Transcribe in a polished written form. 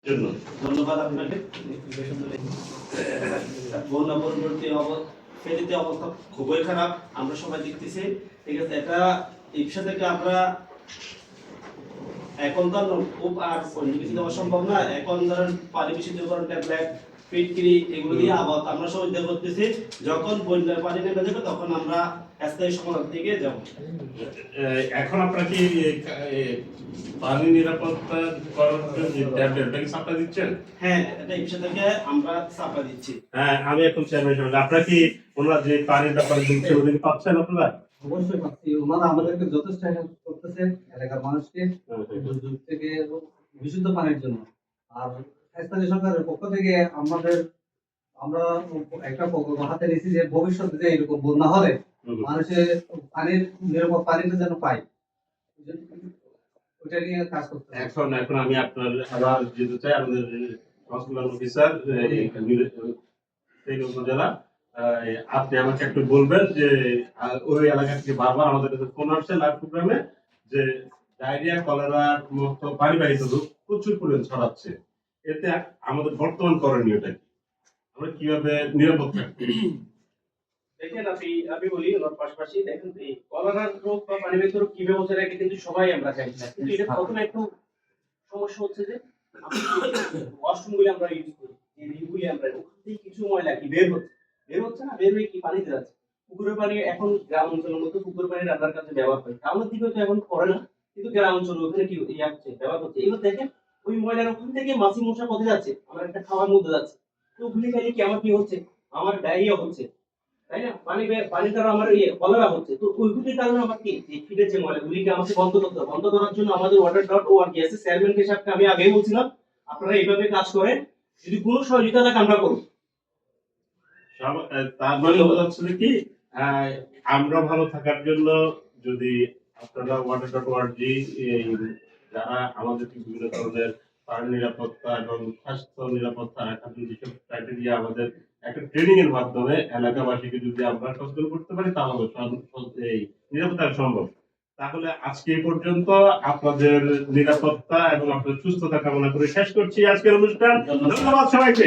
জন্য ধন্যবাদ আপনাকে। বন্যা পরবর্তী ফেনীতে অবস্থা খুবই খারাপ, আমরা সবাই দেখতেছি। ঠিক আছে, এটা ইপসা থেকে আমরা এখন তো খুব আর অন্য কিছু দেওয়া সম্ভব না। এখন ধরেন পানি বিশুদ্ধকরণ ট্যাবলেট, ফিটকিরি এগুলো দিয়ে আবার আমরা সহযোগিতা করতেছি। যখন বন্যার পানি নেমে যাবে তখন আমরা স্থায়ী সমাধান থেকে যাব। এখন আপনারা কি পানি নিরাপত্তা করার জন্য ট্যাবলেটটা কি সাপ্লাই দিচ্ছেন? হ্যাঁ, এটা ইপসা থেকে আমরা সাপ্লাই দিচ্ছি। হ্যাঁ, আমি এখন চেয়ারম্যান সাহেব, আপনারা কি ওনারা যে পানির ব্যাপারে বলছে ওদিকে পাচ্ছেন আপনারা? অবশ্যই পাচ্ছি। ওনারা আমাদেরকে যথেষ্ট হেল্প করতেছে এলাকার মানুষকে দুর্যোগ থেকে বিশুদ্ধ পানির জন্য। আর স্থানীয় সরকারের পক্ষ থেকে আমরা একটা প্রকল্প হাতে নিয়েছি যে ভবিষ্যতে যে এরকম বন্যা হলে মানুষের পানির নিরাপদ পানিটা যেন পায়, ওইটা নিয়ে কাজ করতে হবে। এখন আমি আপনার আবার যেতে চাই আমাদের হসপিটাল অফিসার সেই উপজেলা, আপনি আমাকে একটু বলবেন যে ওই এলাকা থেকে বারবার আমাদের কাছে ফোন আসছে লাইভ প্রোগ্রামে যে ডায়রিয়া কলেরার মতো পানিবাহিত রোগ প্রচুর পরিমাণ ছড়াচ্ছে। এতে আমাদের বর্তমান করণীয়টা কি, আমরা কিভাবে নিরাপদ থাকবো? দেখেন, আমি বলি ওর পাশাপাশি দেখেন এই কলেরার রোগ বা পানিবাহিত রোগ কিভাবে হচ্ছে এটা কিন্তু সবাই আমরা চাই না, কিন্তু এটা প্রথমে একটু সমস্যা হচ্ছে যে ওয়াশরুমগুলি আমরা ইউজ করি, এই রিগুলি আমরা ওখান থেকে কিছু ময়লা কি বের হচ্ছে না, বের হয়ে কি পানিতে যাচ্ছে। পুকুরের পানি এখন গ্রাম অঞ্চলের মধ্যে পুকুরের পানি রান্নার কাজে ব্যবহার করে, টাউনের দিকে তো এখন করে না, কিন্তু গ্রাম অঞ্চলে ওখানে কি হচ্ছে ব্যবহার করছে। এবার দেখেন ওই ময়লার ওখান থেকে মাছি মশা পথে যাচ্ছে, আমার একটা খাওয়ার মধ্যে যাচ্ছে, তো ওগুলি খাইলে কি আমার কি হচ্ছে, আমার ডায়রিয়া হচ্ছে, তাই না? পানি দ্বারা আমার কলেরা হচ্ছে। তো ওইগুলির কারণে আমার কি ফিটের যে ময়লাগুলিকে আমাকে বন্ধ করতে হবে। বন্ধ করার জন্য আমাদের water.org আছে, চেয়ারম্যানকে সাহেবকে আমি আগেই বলছিলাম আপনারা এইভাবে কাজ করেন, যদি কোনো সহযোগিতা লাগে আমরা করব। তার মানে হচ্ছে কি আমরা ভালো থাকার জন্য যদি আপনারা water.org যারা আমাদেরকে বিভিন্ন ধরনের পানি নিরাপত্তা এবং স্বাস্থ্য নিরাপত্তা রাখার যেসব ক্রাইটেরিয়া আমাদের একটা ট্রেনিং এর মাধ্যমে এলাকাবাসীকে যদি আমরা সচেতন করতে পারি তাহলে এই নিরাপত্তা সম্ভব। তাহলে আজকে এই পর্যন্ত আপনাদের নিরাপত্তা এবং আপনাদের সুস্থতা কামনা করে শেষ করছি আজকের অনুষ্ঠান। ধন্যবাদ সবাইকে।